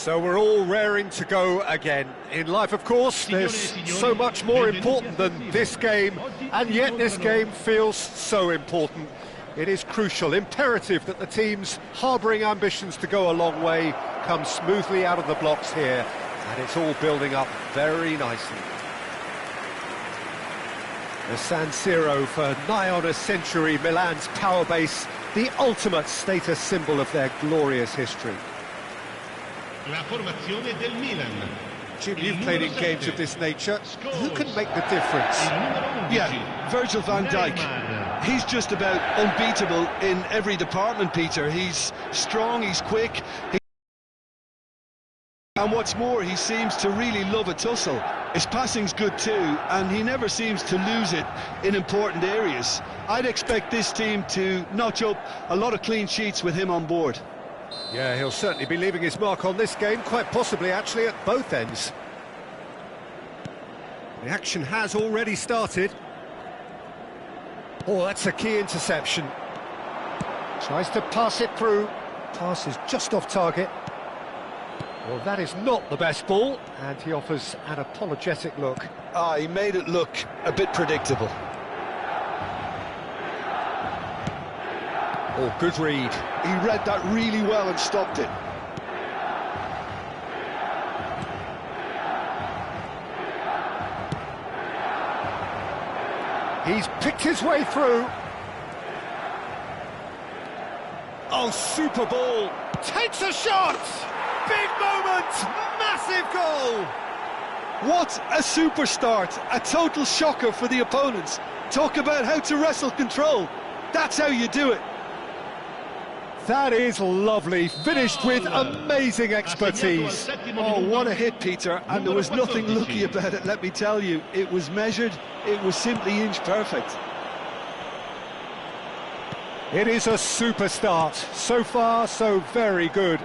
So we're all raring to go again. In life, of course, there's so much more important than this game, and yet this game feels so important. It is crucial, imperative that the teams harbouring ambitions to go a long way come smoothly out of the blocks here, and it's all building up very nicely. The San Siro for nigh on a century, Milan's power base, the ultimate status symbol of their glorious history. La formazione del Milan. Jim, you've played in games of this nature. Who can make the difference? Yeah, Virgil van Dijk. He's just about unbeatable in every department, Peter. He's strong, he's quick, he's And what's more, he seems to really love a tussle. His passing's good too, and he never seems to lose it in important areas. I'd expect this team to notch up a lot of clean sheets with him on board. Yeah, he'll certainly be leaving his mark on this game, quite possibly actually at both ends. The action has already started. Oh, that's a key interception. Tries to pass it through. Pass is just off target. Well, that is not the best ball, and he offers an apologetic look. He made it look a bit predictable. Oh, good read. He read that really well and stopped it. He's picked his way through. Oh, super ball. Takes a shot. Big moment. Massive goal. What a super start. A total shocker for the opponents. Talk about how to wrestle control. That's how you do it. That is lovely. Finished with amazing expertise. Oh, what a hit, Peter. And there was nothing lucky about it, let me tell you. It was measured. It was simply inch perfect. It is a super start. So far, so very good.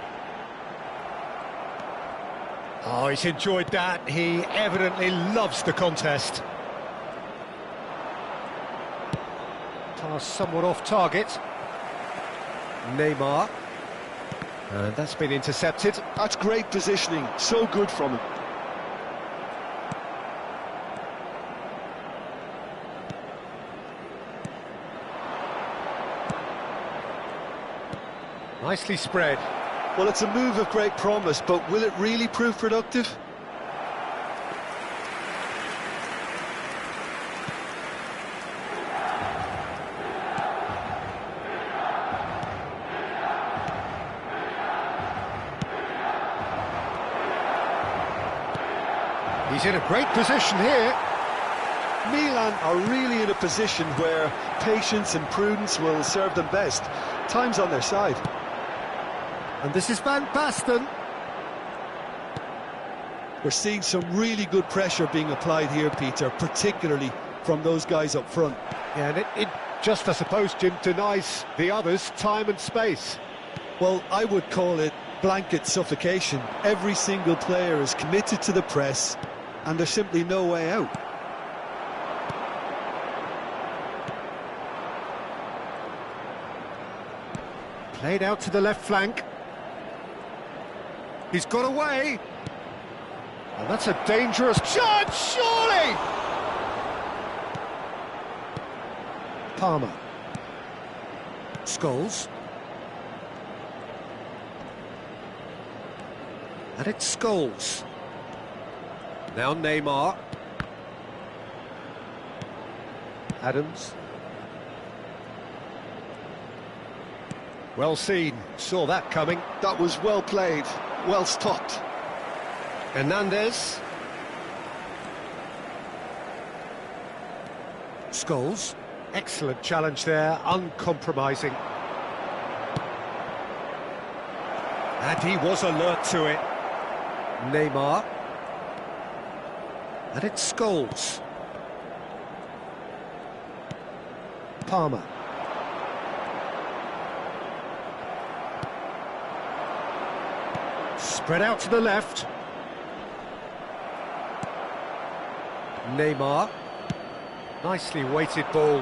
Oh, he's enjoyed that. He evidently loves the contest. Pass somewhat off target. Neymar. And that's been intercepted. That's great positioning. So good from him. Nicely spread. Well, it's a move of great promise, but will it really prove productive? He's in a great position here. Milan are really in a position where patience and prudence will serve them best. Time's on their side. And this is Van Basten. We're seeing some really good pressure being applied here, Peter, particularly from those guys up front. Yeah, and it just, I suppose, Jim, denies the others time and space. Well, I would call it blanket suffocation. Every single player is committed to the press, and there's simply no way out. Played out to the left flank. He's got away. And that's a dangerous chance, surely! Palmer. Scholes. And it's Scholes. Now Neymar. Adams. Well seen, saw that coming. That was well played, well stopped. Hernandez. Scholes. Excellent challenge there, uncompromising. And he was alert to it. Neymar. And it's Scholes. Palmer. Spread out to the left. Neymar. Nicely weighted ball.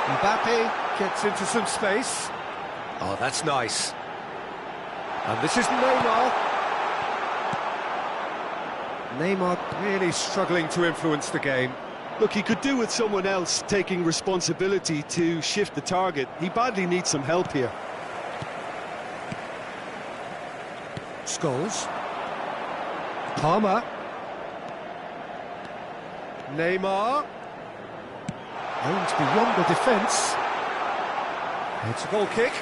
Mbappe gets into some space. Oh, that's nice. And this is Neymar. Neymar really struggling to influence the game. Look, he could do with someone else taking responsibility to shift the target. He badly needs some help here. Scholes. Palmer. Neymar. Aims beyond the defence. It's a goal kick.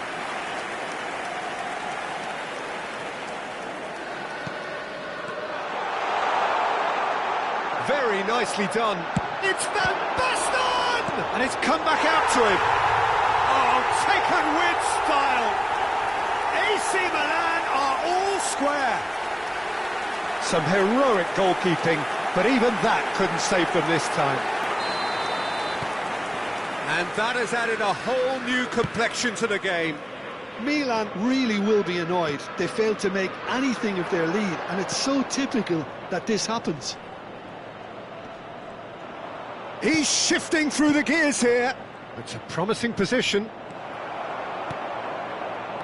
Very nicely done. It's Van Basten! And it's come back out to him. Oh, taken with style. AC Milan all square. Some heroic goalkeeping, but even that couldn't save them this time. And that has added a whole new complexion to the game. Milan really will be annoyed. They failed to make anything of their lead, and it's so typical that this happens. He's shifting through the gears here. It's a promising position.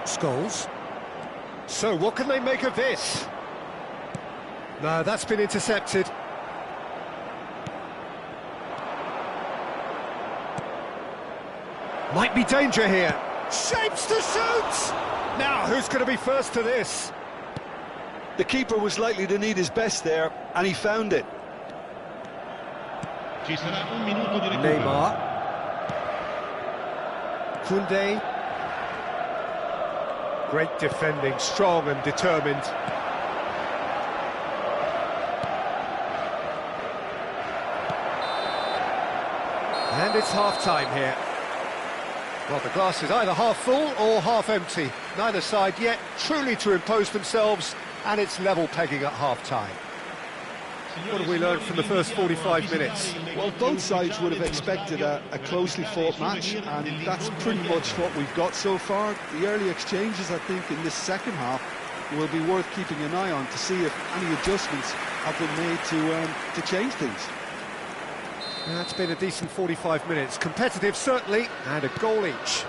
Scholes. So what can they make of this? No, that's been intercepted. Might be danger here. Shapes to shoot! Now, who's going to be first to this? The keeper was likely to need his best there, and he found it. Ci sarà un minuto di recupero. Neymar. Koundé. Great defending, strong and determined. And it's half-time here. Well, the glass is either half full or half empty. Neither side yet truly to impose themselves, and it's level pegging at half-time. What have we learned from the first 45 minutes? Well, both sides would have expected a closely fought match, and that's pretty much what we've got so far. The early exchanges, I think, in this second half will be worth keeping an eye on to see if any adjustments have been made to change things. That's been a decent 45 minutes. Competitive, certainly, and a goal each.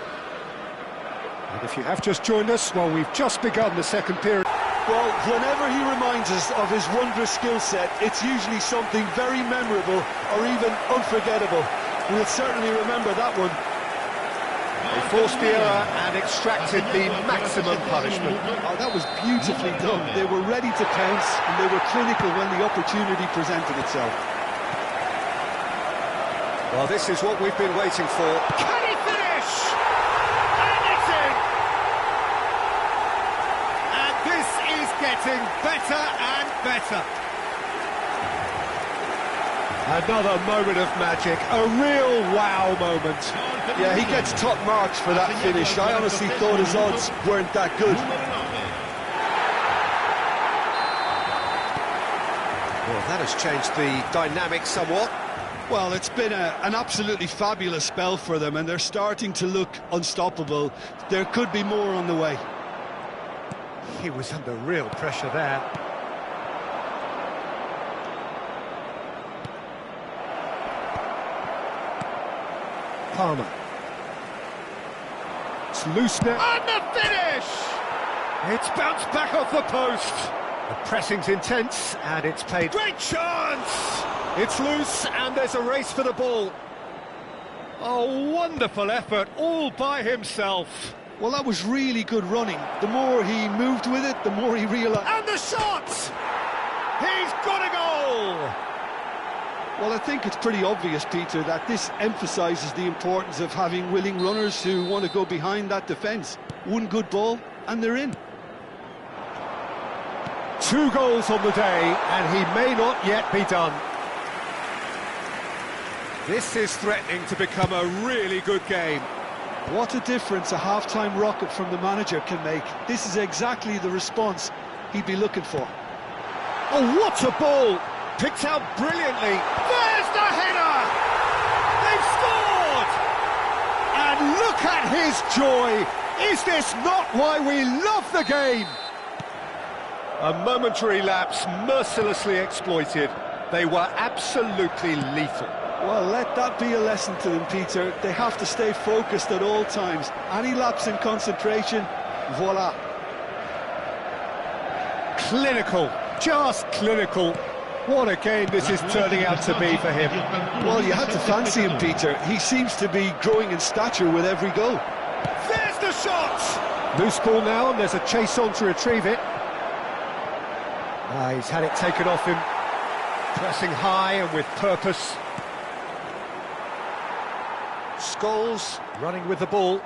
And if you have just joined us, well, we've just begun the second period. Well, whenever he reminds us of his wondrous skill set, it's usually something very memorable or even unforgettable. We'll certainly remember that one. They forced the error and extracted the maximum punishment. Oh, that was beautifully done. They were ready to pounce, and they were clinical when the opportunity presented itself. Well, this is what we've been waiting for. Can he finish? And it's in! And this is getting better and better. Another moment of magic, a real wow moment. Yeah, he gets top marks for that finish. I honestly thought his odds weren't that good. Well, that has changed the dynamic somewhat. Well, it's been an absolutely fabulous spell for them, and they're starting to look unstoppable. There could be more on the way. He was under real pressure there. Palmer. It's loose now. And the finish! It's bounced back off the post. The pressing's intense, and it's played. Great chance! It's loose, and there's a race for the ball. A wonderful effort, all by himself. Well, that was really good running. The more he moved with it, the more he realised... And the shot! He's got a goal! Well, I think it's pretty obvious, Peter, that this emphasises the importance of having willing runners who want to go behind that defence. One good ball, and they're in. 2 goals on the day, and he may not yet be done. This is threatening to become a really good game. What a difference a half-time rocket from the manager can make. This is exactly the response he'd be looking for. Oh, what a ball! Picked out brilliantly. There's the header! They've scored! And look at his joy! Is this not why we love the game? A momentary lapse mercilessly exploited. They were absolutely lethal. Well, let that be a lesson to them, Peter. They have to stay focused at all times. Any lapse in concentration, voila. Clinical, just clinical. What a game this is turning out to be for him. Well, you had to fancy him, Peter. He seems to be growing in stature with every goal. There's the shot! Loose ball now, and there's a chase on to retrieve it. He's had it taken off him. Pressing high and with purpose. Scholes running with the ball.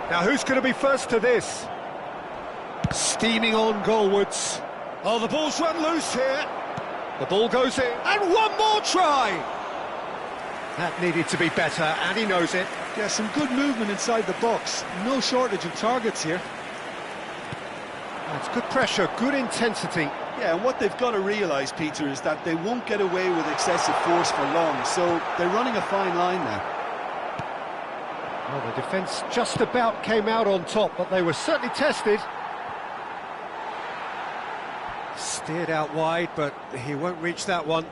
Now who's going to be first to this? Steaming on goalwards. Oh, the ball's run loose here. The ball goes in. And one more try. That needed to be better, and he knows it. Yeah, some good movement inside the box. No shortage of targets here. That's good pressure, good intensity. Yeah, and what they've got to realise, Peter, is that they won't get away with excessive force for long, so they're running a fine line now. Well, the defence just about came out on top, but they were certainly tested. Steered out wide, but he won't reach that one.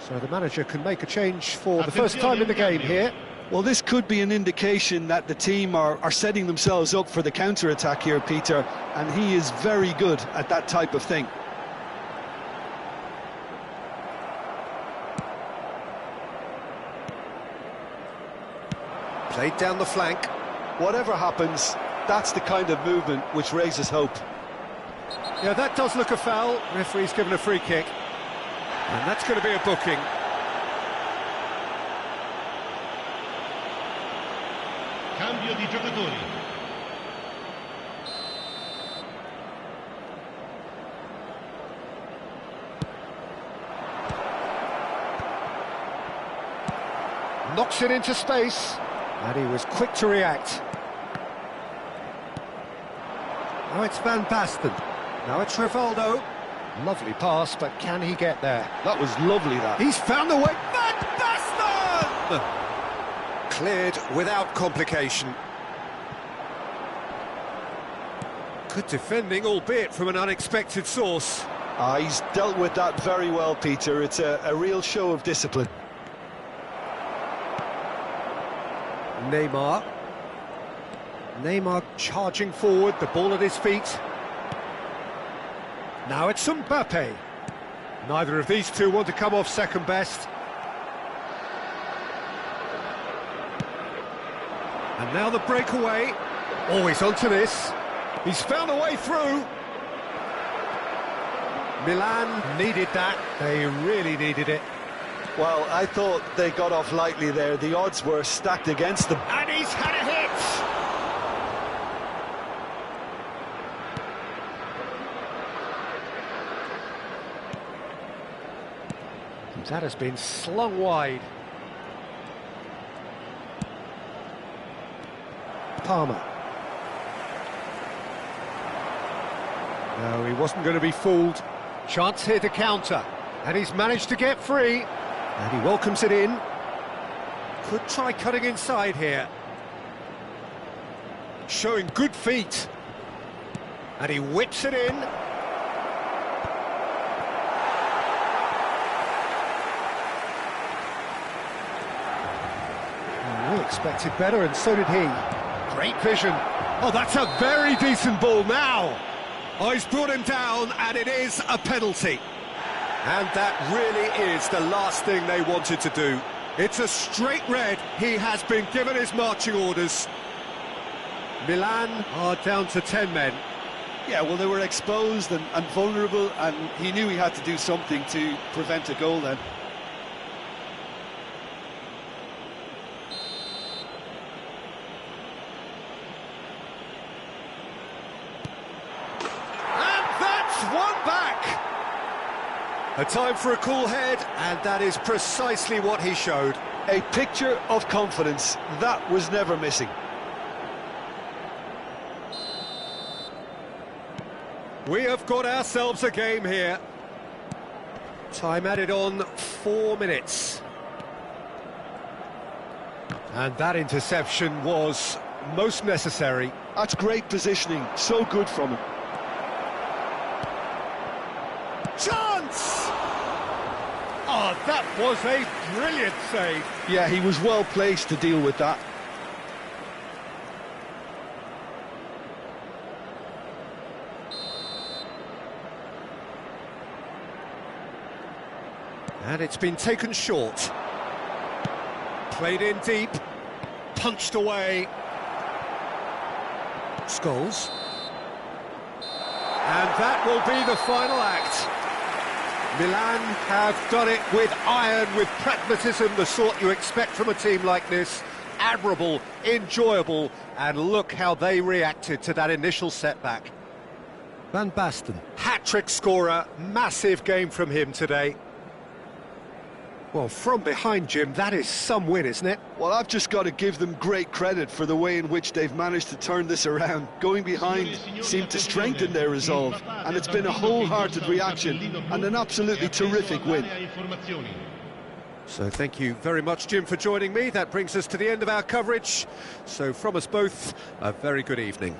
So the manager can make a change for the first time in the game here. Well, this could be an indication that the team are setting themselves up for the counter-attack here, Peter, and he is very good at that type of thing. Played down the flank. Whatever happens, that's the kind of movement which raises hope. Yeah, that does look a foul. Referee's given a free kick. And that's going to be a booking. Cambio di giocatori. Knocks it into space. And he was quick to react. Now it's Van Basten. Now it's Rivaldo. Lovely pass, but can he get there? That was lovely, that. He's found the way. Van Basten! Cleared without complication. Good defending, albeit from an unexpected source. He's dealt with that very well, Peter. It's a real show of discipline. Neymar charging forward, the ball at his feet. Now it's Mbappe. Neither of these two want to come off second best. And now the breakaway. Always onto this. He's found a way through. Milan needed that. They really needed it. Well, I thought they got off lightly there. The odds were stacked against them. And he's had a hit! That has been slung wide. Palmer. No, he wasn't going to be fooled. Chance here to counter. And he's managed to get free. And he welcomes it in. Could try cutting inside here. Showing good feet. And he whips it in. We expected better, and so did he. Great vision. Oh, that's a very decent ball now. Oh, he's brought him down, and it is a penalty. And that really is the last thing they wanted to do. It's a straight red. He has been given his marching orders. Milan are down to 10 men. Yeah, well, they were exposed and vulnerable, and he knew he had to do something to prevent a goal then. A time for a cool head, and that is precisely what he showed. A picture of confidence. That was never missing. We have got ourselves a game here. Time added on 4 minutes. And that interception was most necessary. That's great positioning. So good from him. Chance! Oh, that was a brilliant save. Yeah, he was well placed to deal with that. And it's been taken short. Played in deep. Punched away. Scholes. And that will be the final act. Milan have done it with iron, with pragmatism, the sort you expect from a team like this. Admirable, enjoyable, and look how they reacted to that initial setback. Van Basten, hat-trick scorer, massive game from him today. Well, from behind, Jim, that is some win, isn't it? Well, I've just got to give them great credit for the way in which they've managed to turn this around. Going behind seemed to strengthen their resolve, and it's been a wholehearted reaction and an absolutely terrific win. So thank you very much, Jim, for joining me. That brings us to the end of our coverage. So from us both, a very good evening.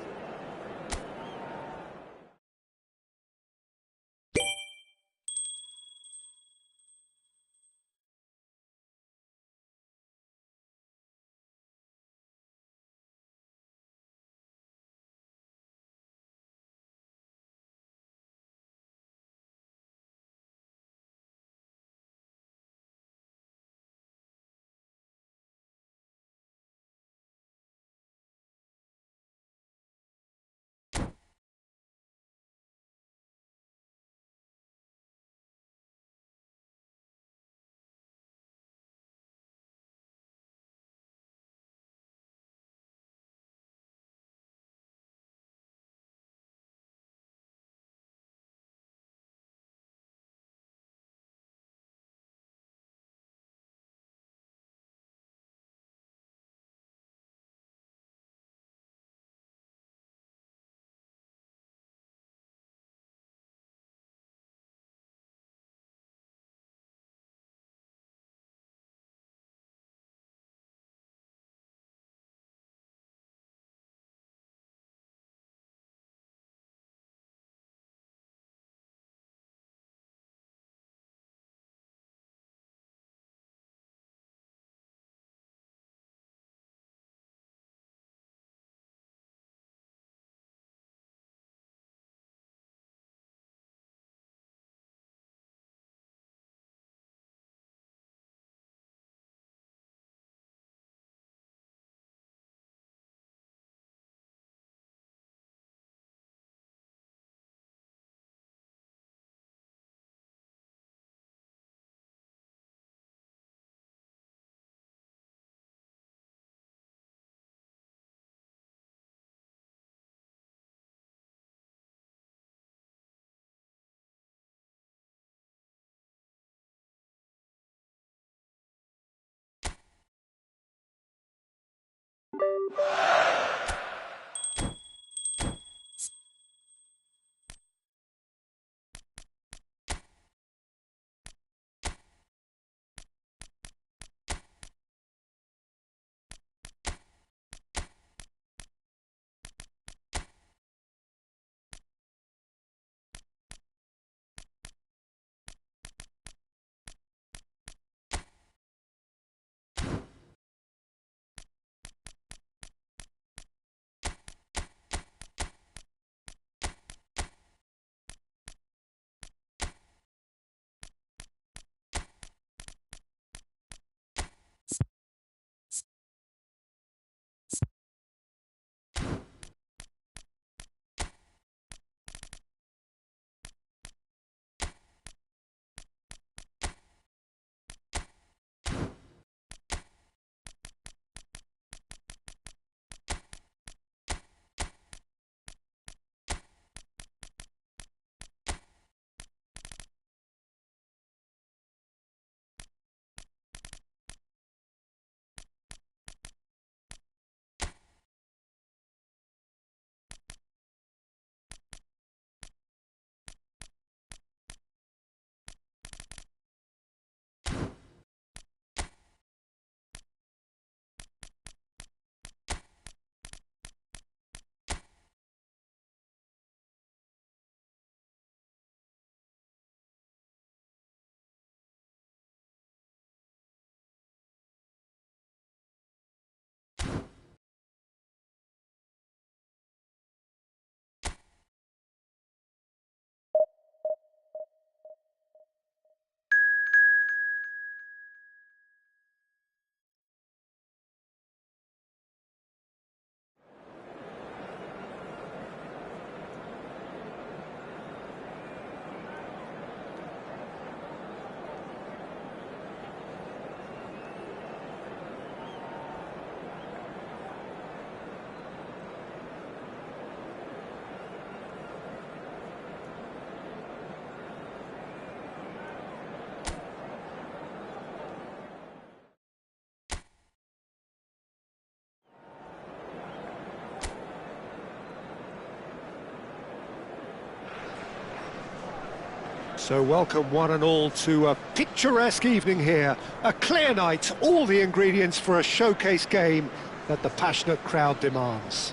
So welcome one and all to a picturesque evening here. A clear night, all the ingredients for a showcase game that the passionate crowd demands.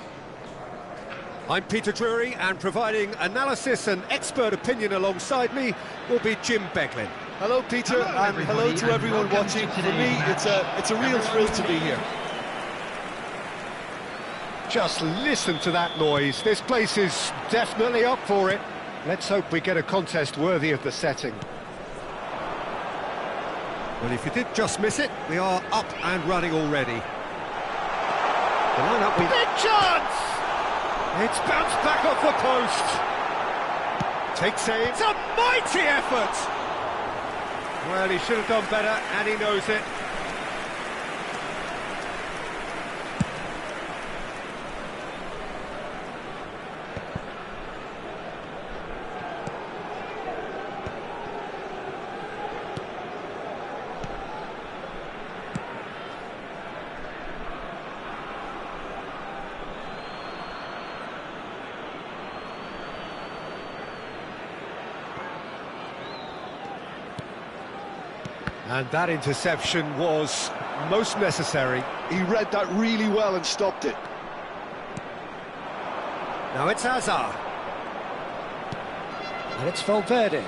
I'm Peter Drury, and providing analysis and expert opinion alongside me will be Jim Beglin. Hello, Peter, and hello to everyone watching. For me, it's a real thrill to be here. Just listen to that noise. This place is definitely up for it. Let's hope we get a contest worthy of the setting. Well, if you did just miss it, we are up and running already. The line-up with... Big chance! It's bounced back off the post. Takes aim. It's a mighty effort! Well, he should have done better, and he knows it. And that interception was most necessary. He read that really well and stopped it. Now it's Hazard. And it's Valverde.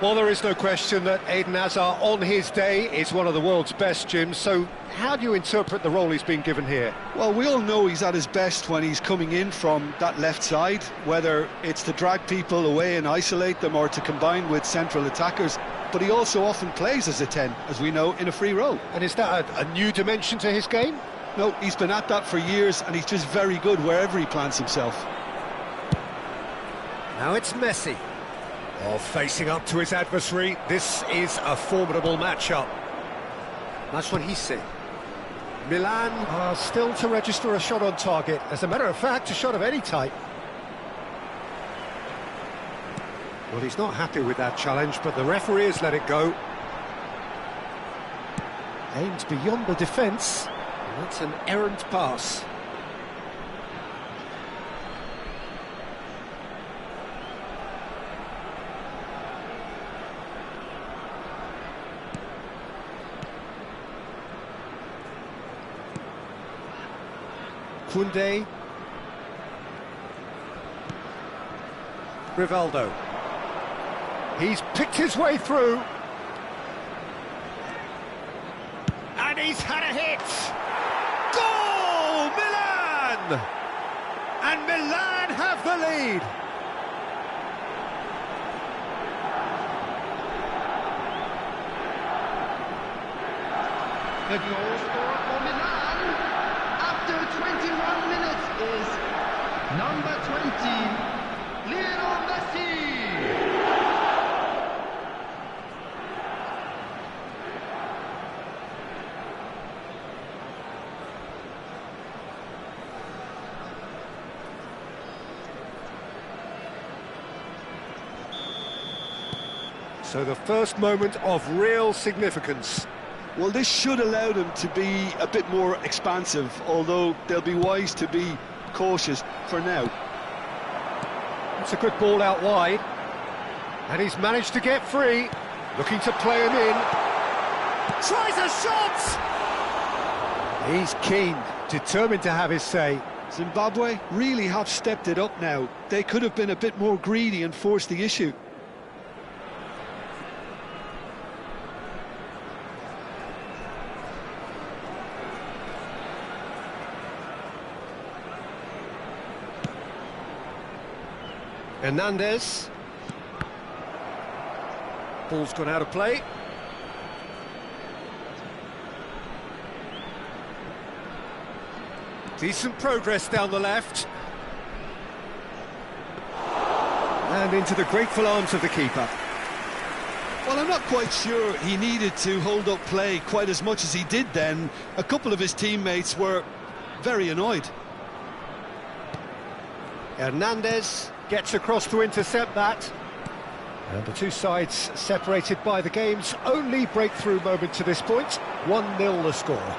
Well, there is no question that Eden Hazard, on his day, is one of the world's best, Jim. So how do you interpret the role he's been given here? Well, we all know he's at his best when he's coming in from that left side, whether it's to drag people away and isolate them or to combine with central attackers. But he also often plays as a 10, as we know, in a free role. And is that a new dimension to his game? No, he's been at that for years, and he's just very good wherever he plants himself. Now it's Messi. Oh, facing up to his adversary, this is a formidable matchup. That's what he said. Milan are still to register a shot on target. As a matter of fact, a shot of any type. Well, he's not happy with that challenge, but the referee has let it go. Aimed beyond the defence, and that's an errant pass. Kunde. Rivaldo. He's picked his way through. And he's had a hit! Goal! Milan! And Milan have the lead! The goal scorer for Milan after 21 minutes is number 20, Lionel Messi. So the first moment of real significance. Well, this should allow them to be a bit more expansive, although they'll be wise to be cautious for now. It's a good ball out wide. And he's managed to get free. Looking to play him in. Tries a shot! He's keen, determined to have his say. Zimbabwe really have stepped it up now. They could have been a bit more greedy and forced the issue. Hernandez. Ball's gone out of play. Decent progress down the left. And into the grateful arms of the keeper. Well, I'm not quite sure he needed to hold up play quite as much as he did then. A couple of his teammates were very annoyed. Hernandez gets across to intercept that. And the two sides separated by the game's only breakthrough moment to this point. 1-0 the score.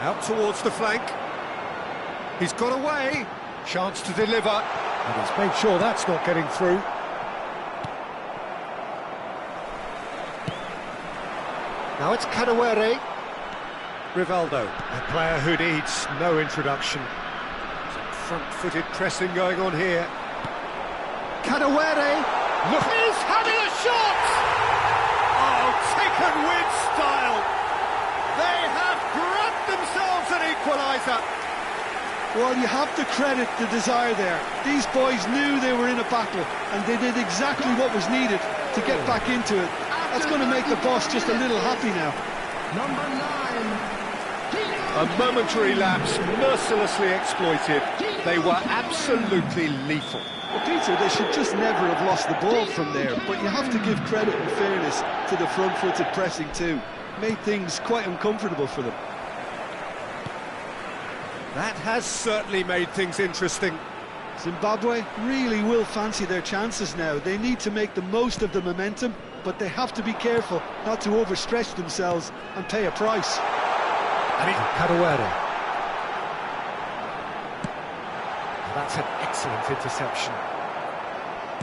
Out towards the flank. He's got away. Chance to deliver. And he's made sure that's not getting through. Now it's Kadewere. Rivaldo, a player who needs no introduction. Some front-footed pressing going on here. Kadewere. Look, he's having a shot! Oh, taken with style. They have grabbed themselves an equaliser. Well, you have to credit the desire there. These boys knew they were in a battle, and they did exactly what was needed to get back into it. That's going to make the boss just a little happy now. Number 9. A momentary lapse, mercilessly exploited. They were absolutely lethal. Well, Peter, they should just never have lost the ball from there, but you have to give credit and fairness to the front-footed pressing too. Made things quite uncomfortable for them. That has certainly made things interesting. Zimbabwe really will fancy their chances now. They need to make the most of the momentum, but they have to be careful not to overstretch themselves and pay a price. And Kadewere. That's an excellent interception.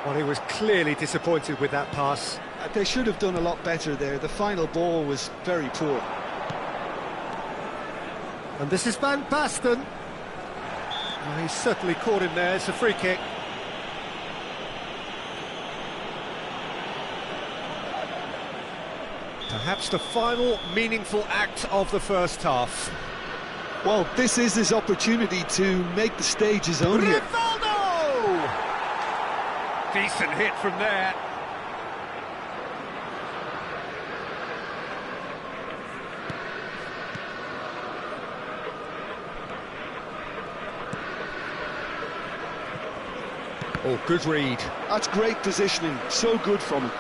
Well, he was clearly disappointed with that pass. They should have done a lot better there. The final ball was very poor. And this is Van Basten. Well, he's certainly caught him there. It's a free kick. Perhaps the final meaningful act of the first half. Well, this is his opportunity to make the stage his own here. Rivaldo! Decent hit from there. Oh, good read. That's great positioning, so good from him.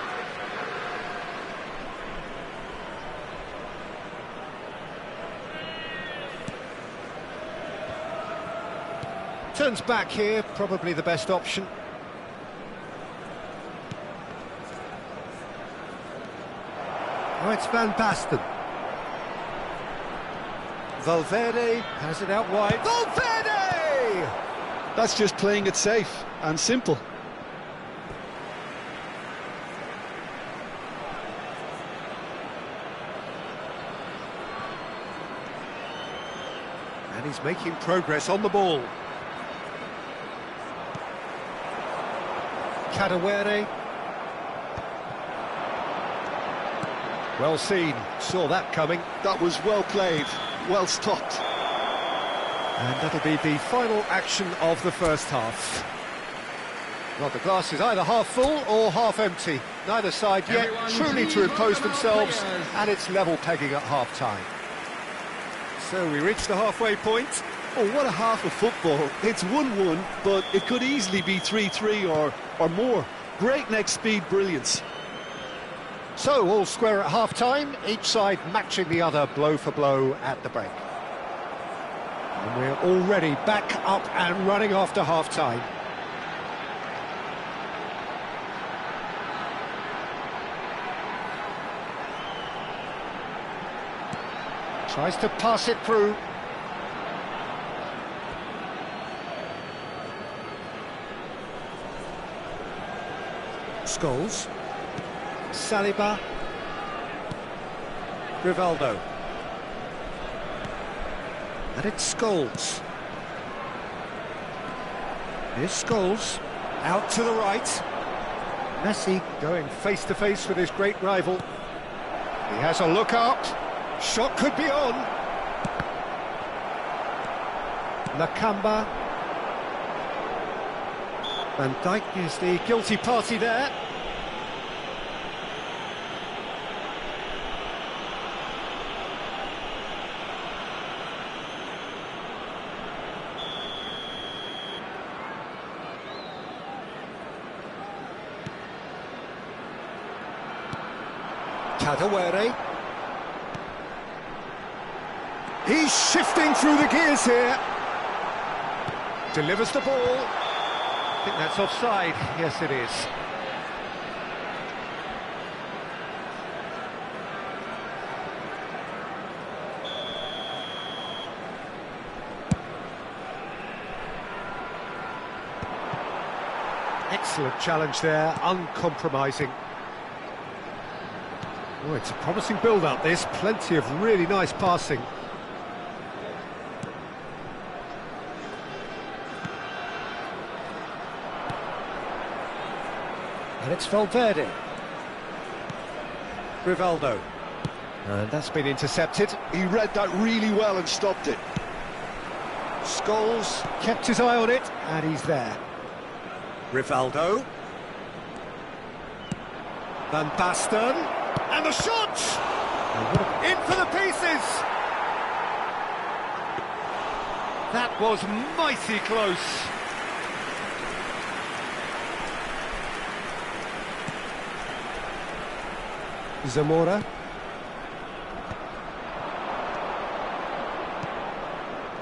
Turns back here, probably the best option. Oh, it's Van Basten. Valverde has it out wide. Valverde! That's just playing it safe and simple. And he's making progress on the ball. Kadewere. Well seen, saw that coming. That was well played, well stopped. And that'll be the final action of the first half. Well, the glass is either half full or half empty. Neither side yet truly to impose themselves, and it's level pegging at half-time. So we reach the halfway point. Oh, what a half of football. It's 1-1, but it could easily be 3-3 or more. Breakneck speed brilliance. So, all square at half-time, each side matching the other blow for blow at the break. And we're already back up and running after half-time. Tries to pass it through. Scholes. Saliba. Rivaldo. And it's Scholes. Here's Scholes. Out to the right. Messi going face-to-face with his great rival. He has a look up. Shot could be on. Nakamba. Van Dijk is the guilty party there. Kadewere. He's shifting through the gears here. Delivers the ball. I think that's offside. Yes, it is. Excellent challenge there, uncompromising. Oh, it's a promising build-up, this. Plenty of really nice passing. And it's Valverde. Rivaldo. And that's been intercepted. He read that really well and stopped it. Scholes kept his eye on it, and he's there. Rivaldo. Van Basten. And the shot! In for the pieces! That was mighty close. Zamora.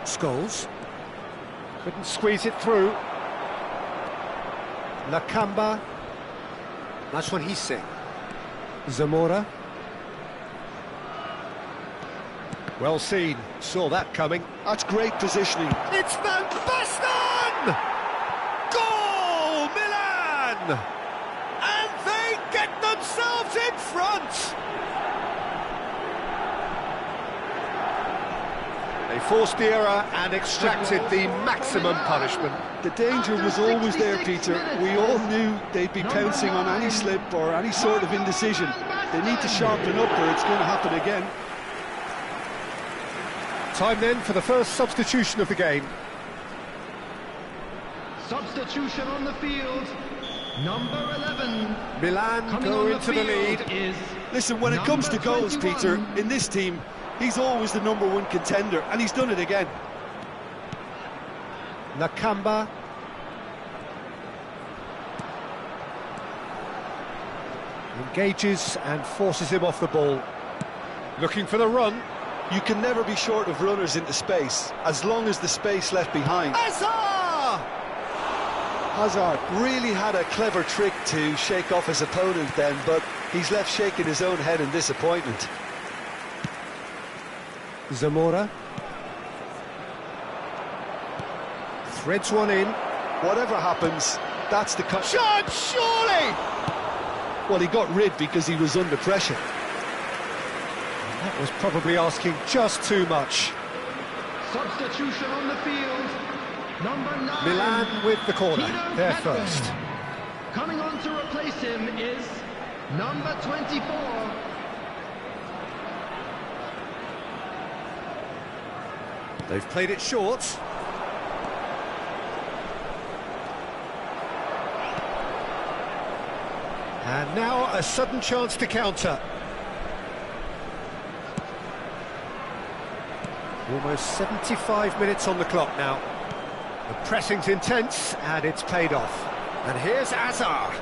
Scholes. Couldn't squeeze it through. Nakamba. That's what he's saying. Zamora. Well seen. Saw that coming. That's great positioning. It's Van Basten! Goal, Milan! And they get themselves in front! They forced the error and extracted the maximum punishment. The danger was always there, Peter. We all knew they'd be pouncing on any slip or any sort of indecision. They need to sharpen up or it's going to happen again. Time then for the first substitution of the game. Substitution on the field, number 11. Milan go into the lead. Listen, when it comes to goals, 21. Peter, in this team, he's always the #1 contender, and he's done it again. Nakamba. Engages and forces him off the ball. Looking for the run. You can never be short of runners into space, as long as the space left behind. Hazard! Hazard really had a clever trick to shake off his opponent then, but he's left shaking his own head in disappointment. Zamora. Threads one in. Whatever happens, that's the cut. Shot, surely! Well, he got rid because he was under pressure. That was probably asking just too much. Substitution on the field, number 9. Milan with the corner, they're Peter first. Coming on to replace him is number 24. They've played it short. And now a sudden chance to counter. Almost 75 minutes on the clock now. The pressing's intense and it's paid off. And here's Hazard.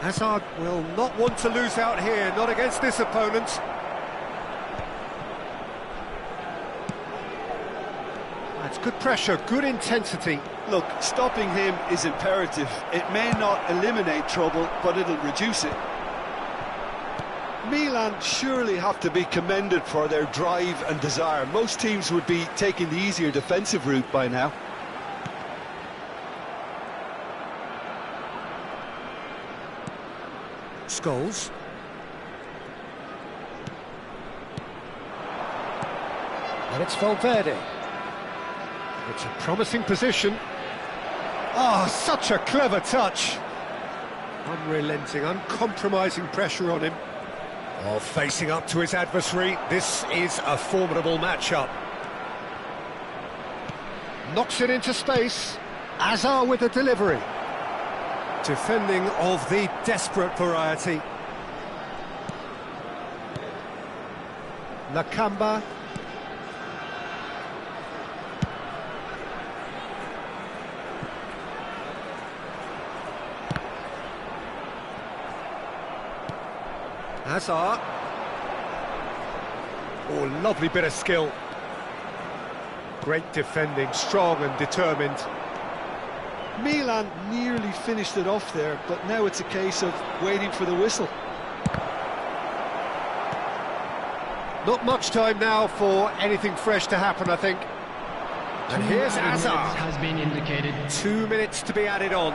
Hazard will not want to lose out here, not against this opponent. That's good pressure, good intensity. Look, stopping him is imperative. It may not eliminate trouble, but it'll reduce it. Milan surely have to be commended for their drive and desire. Most teams would be taking the easier defensive route by now. Scholes. And it's Valverde. It's a promising position. Oh, such a clever touch. Unrelenting, uncompromising pressure on him. Oh, facing up to his adversary, this is a formidable matchup. Knocks it into space. Hazard with the delivery. Defending of the desperate variety. Nakamba. Hazard. Oh, lovely bit of skill. Great defending, strong and determined. Milan nearly finished it off there, but now it's a case of waiting for the whistle. Not much time now for anything fresh to happen, I think. And here's Hazard. Has been indicated. 2 minutes to be added on.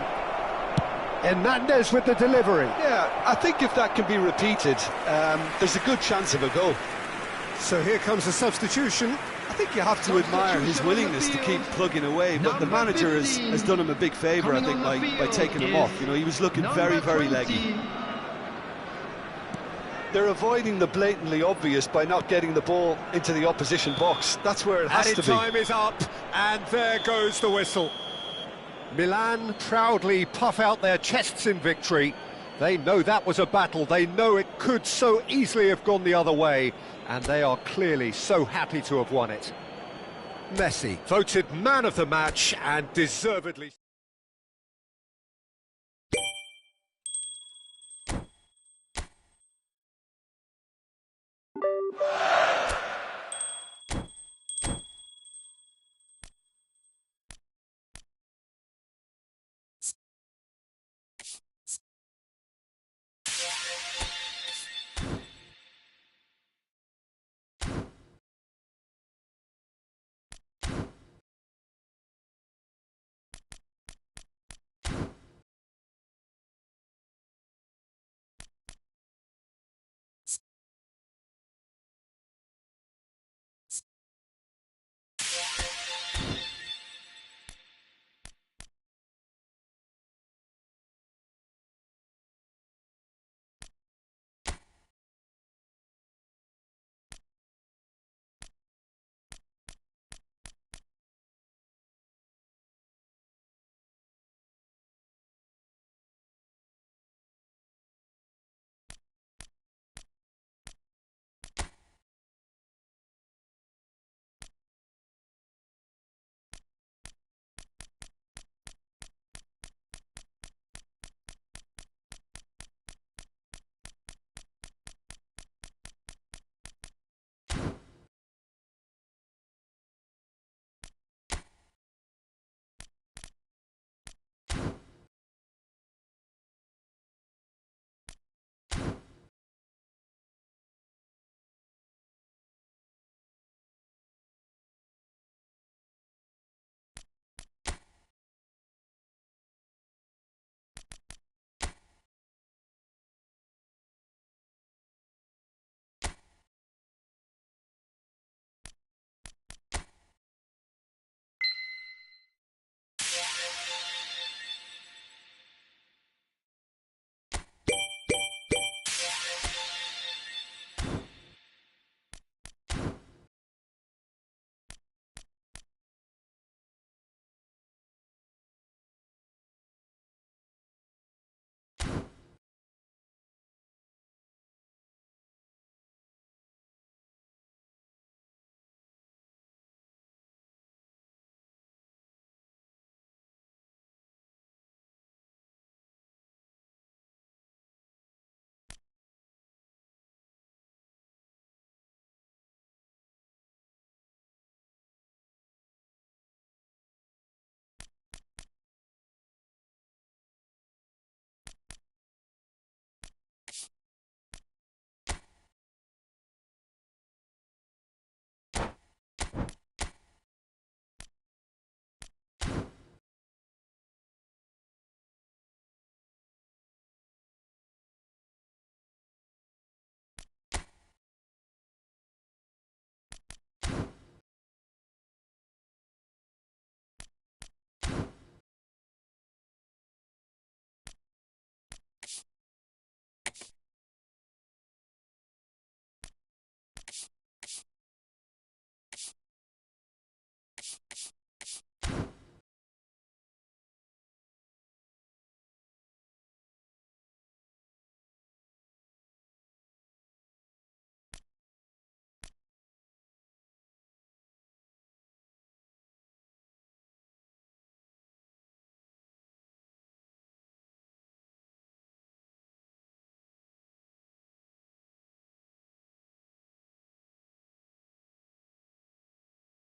Hernandez with the delivery. Yeah, I think if that can be repeated, there's a good chance of a goal. So here comes a substitution. I think you have to admire his willingness to keep plugging away, but the manager has done him a big favour, I think, by taking him off. You know, he was looking very, very leggy. They're avoiding the blatantly obvious by not getting the ball into the opposition box. That's where it has to be. Time is up, and there goes the whistle. Milan proudly puff out their chests in victory. They know that was a battle. They know it could so easily have gone the other way, and they are clearly so happy to have won it. Messi voted man of the match, and deservedly.